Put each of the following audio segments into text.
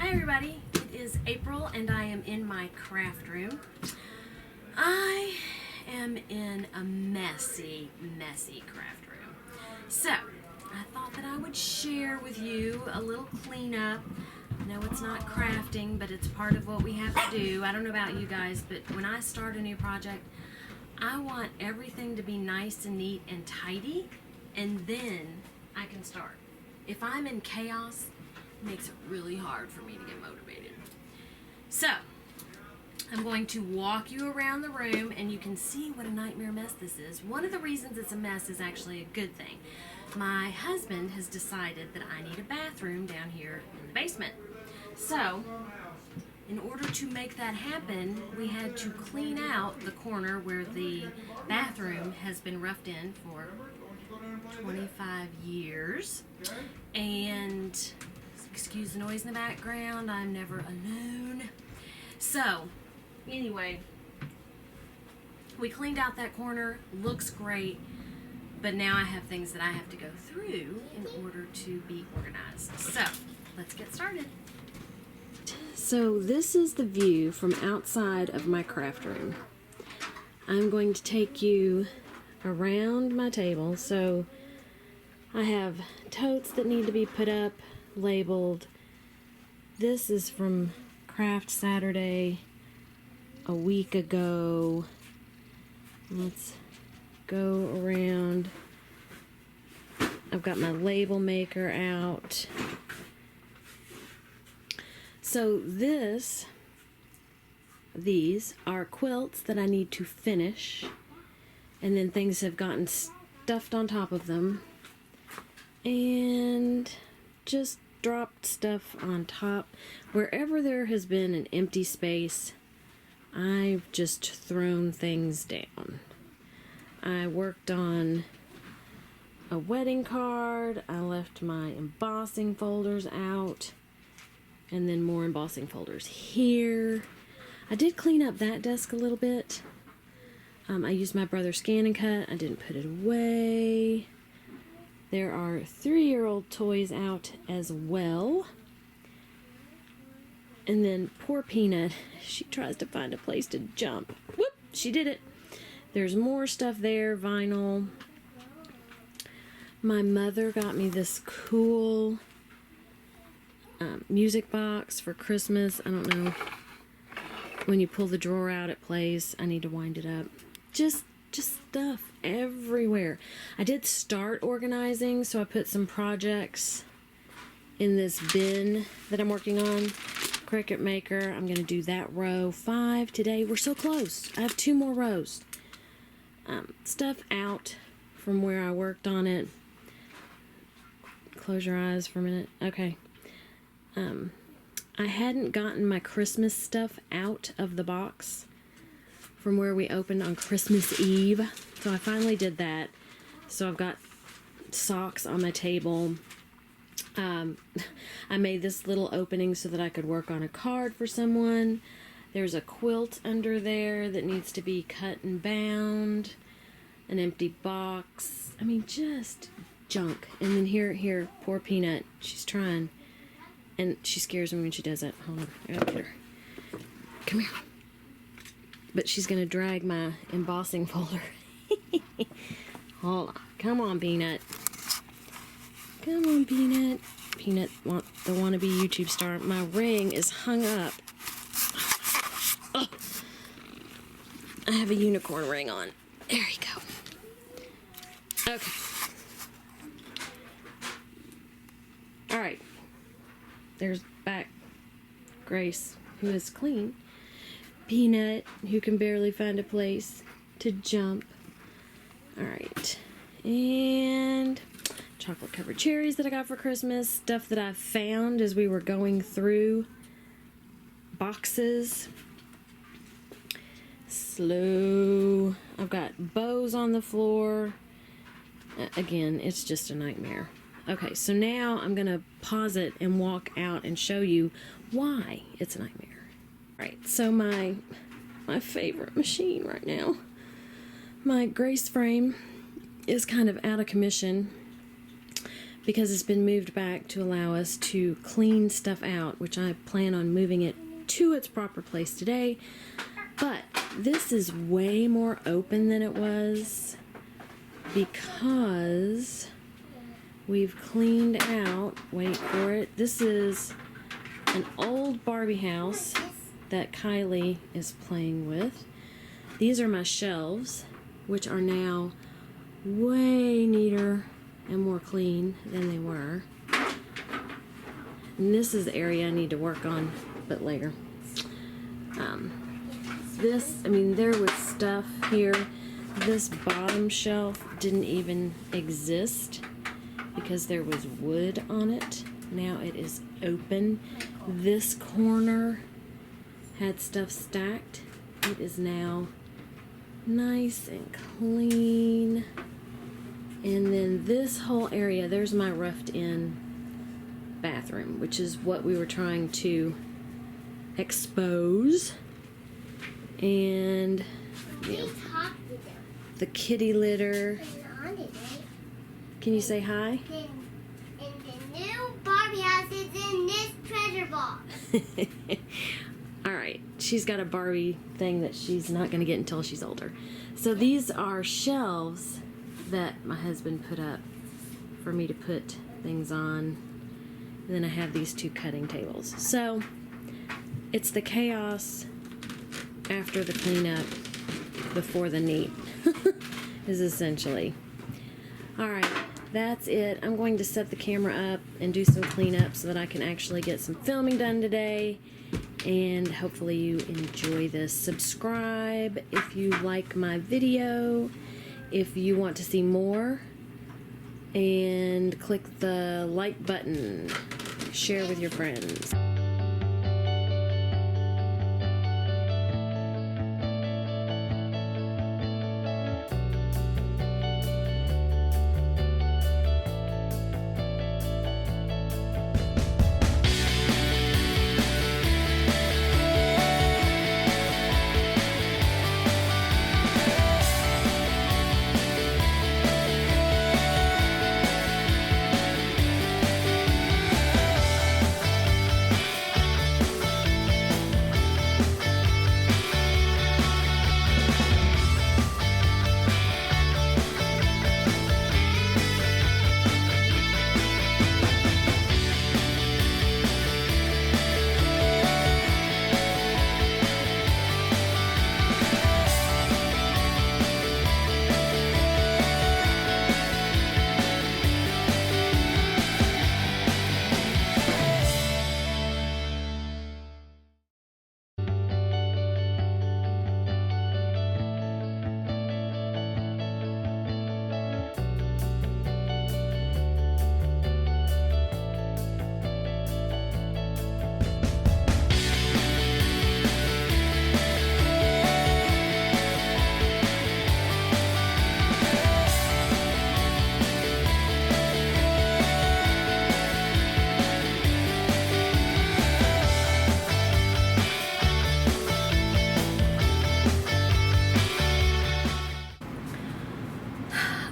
Hi everybody, it is April and I am in my craft room. I am in a messy craft room. So, I thought that I would share with you a little cleanup. No, it's not crafting, but it's part of what we have to do. I don't know about you guys, but when I start a new project, I want everything to be nice and neat and tidy, and then I can start. If I'm in chaos, it makes it really hard for me to get motivated. So, I'm going to walk you around the room and you can see what a nightmare mess this is. One of the reasons it's a mess is actually a good thing. My husband has decided that I need a bathroom down here in the basement. So, in order to make that happen, we had to clean out the corner where the bathroom has been roughed in for 25 years. And excuse the noise in the background, I'm never alone. So, anyway, we cleaned out that corner, looks great, but now I have things that I have to go through in order to be organized. So, let's get started. So, this is the view from outside of my craft room. I'm going to take you around my table. So, I have totes that need to be put up, labeled. This is from Craft Saturday a week ago. Let's go around. I've got my label maker out. So these are quilts that I need to finish, and then things have gotten stuffed on top of them, and just dropped stuff on top. Wherever there has been an empty space, I've just thrown things down. I worked on a wedding card. I left my embossing folders out, and then more embossing folders here. I did clean up that desk a little bit. I used my brother's scan and cut. I didn't put it away. There are 3-year-old toys out as well. And then poor Peanut, she tries to find a place to jump. Whoop, she did it. There's more stuff there, vinyl. My mother got me this cool music box for Christmas. I don't know. When you pull the drawer out, it plays. I need to wind it up. Just stuff everywhere. I did start organizing, so I put some projects in this bin that I'm working on. Cricut Maker. I'm going to do that row 5 today. We're so close. I have 2 more rows. Stuff out from where I worked on it. Close your eyes for a minute. Okay. I hadn't gotten my Christmas stuff out of the box from where we opened on Christmas Eve. So I finally did that. So I've got socks on my table. I made this little opening so that I could work on a card for someone. There's a quilt under there that needs to be cut and bound. An empty box. I mean, just junk. And then here, poor Peanut. She's trying. And she scares me when she does it. Hold on, I gotta get her. Come here. But she's gonna drag my embossing folder. Hold on. Come on, Peanut. Come on, Peanut. Peanut, the wannabe YouTube star. My ring is hung up. Oh. I have a unicorn ring on. There you go. Okay. Alright. There's back Grace, who is clean. Peanut, who can barely find a place to jump. Alright. And chocolate covered cherries that I got for Christmas. Stuff that I found as we were going through boxes. Slow. I've got bows on the floor. Again, it's just a nightmare. Okay, so now I'm going to pause it and walk out and show you why it's a nightmare. Alright, so my favorite machine right now, my Grace frame, is kind of out of commission because it's been moved back to allow us to clean stuff out, which I plan on moving it to its proper place today. But this is way more open than it was because we've cleaned out, wait for it, this is an old Barbie house that Kylie is playing with. These are my shelves, which are now way neater and more clean than they were. And this is the area I need to work on, but later. There was stuff here. This bottom shelf didn't even exist because there was wood on it. Now it is open. This corner had stuff stacked. It is now nice and clean. And then this whole area, there's my roughed in bathroom, which is what we were trying to expose. And the kitty litter. Can you say hi? And the new Barbie house is in this treasure box. Alright, she's got a Barbie thing that she's not going to get until she's older. So these are shelves that my husband put up for me to put things on. And then I have these two cutting tables. So it's the chaos after the cleanup before the neat is essentially. Alright, that's it. I'm going to set the camera up and do some cleanup so that I can actually get some filming done today. And hopefully you enjoy this. Subscribe if you like my video, if you want to see more, and click the like button. Share with your friends.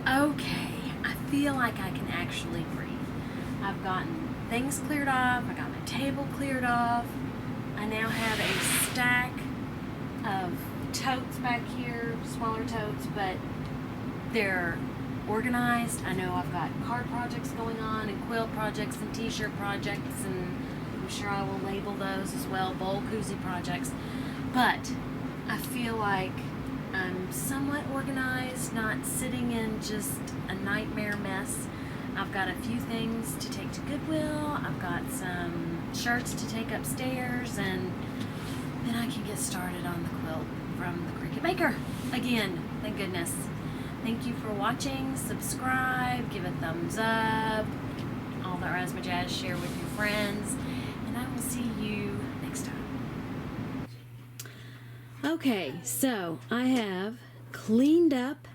Okay, I feel like I can actually breathe. I've gotten things cleared off, I got my table cleared off. I now have a stack of totes back here, smaller totes, but they're organized. I know I've got card projects going on and quilt projects and t-shirt projects, and I'm sure I will label those as well, bowl koozie projects. But I feel like I'm somewhat organized, not sitting in just a nightmare mess. I've got a few things to take to Goodwill. I've got some shirts to take upstairs, and then I can get started on the quilt from the Cricket Maker. Again, thank goodness. Thank you for watching. Subscribe, give a thumbs up, all that razzmatazz, share with your friends, and I will see you next time. Okay, so I have cleaned up,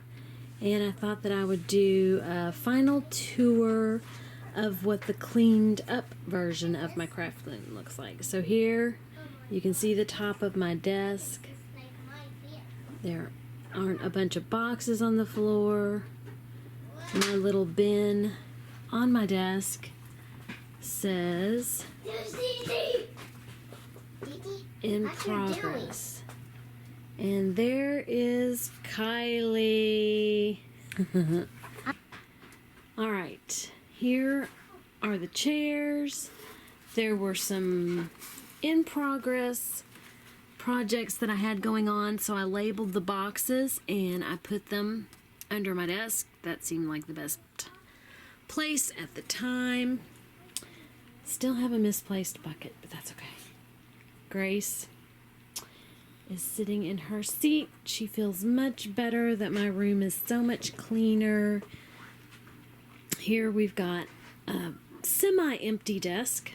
and I thought that I would do a final tour of what the cleaned up version of my craft room looks like. So here you can see the top of my desk. There aren't a bunch of boxes on the floor. My little bin on my desk says in progress. And there is Kylie. All right, here are the chairs. There were some in progress projects that I had going on, so I labeled the boxes and I put them under my desk. That seemed like the best place at the time. Still have a misplaced bucket, but that's okay. Grace is sitting in her seat. She feels much better that my room is so much cleaner. Here we've got a semi-empty desk,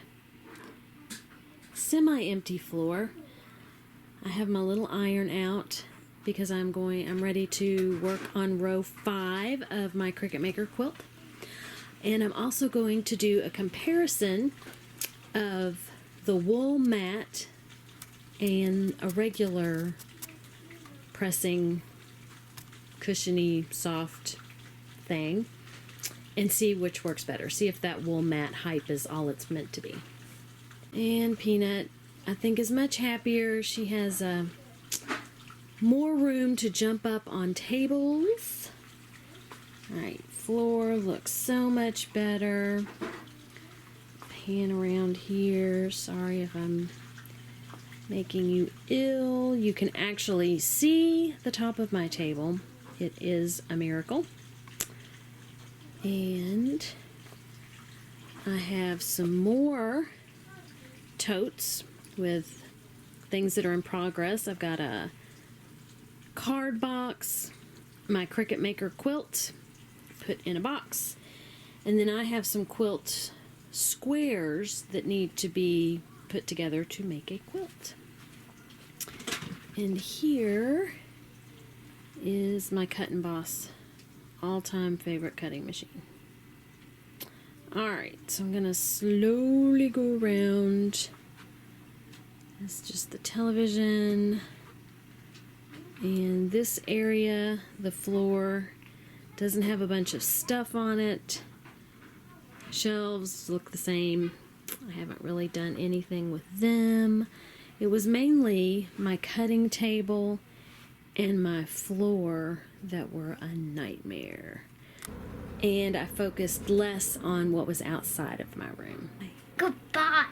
semi-empty floor. I have my little iron out because I'm ready to work on row 5 of my Cricut Maker quilt. And I'm also going to do a comparison of the wool mat and a regular pressing cushiony soft thing and see which works better. See if that wool mat hype is all it's meant to be. And Peanut, I think, is much happier. She has more room to jump up on tables. Alright, floor looks so much better. Pan around here. Sorry if I'm making you ill. You can actually see the top of my table. It is a miracle. And I have some more totes with things that are in progress. I've got a card box, my Cricut Maker quilt put in a box, and then I have some quilt squares that need to be put together to make a quilt. And here is my Cut and Boss all-time favorite cutting machine. Alright, so I'm gonna slowly go around. It's just the television. And this area, the floor, doesn't have a bunch of stuff on it. Shelves look the same. I haven't really done anything with them. It was mainly my cutting table and my floor that were a nightmare. And I focused less on what was outside of my room. Goodbye.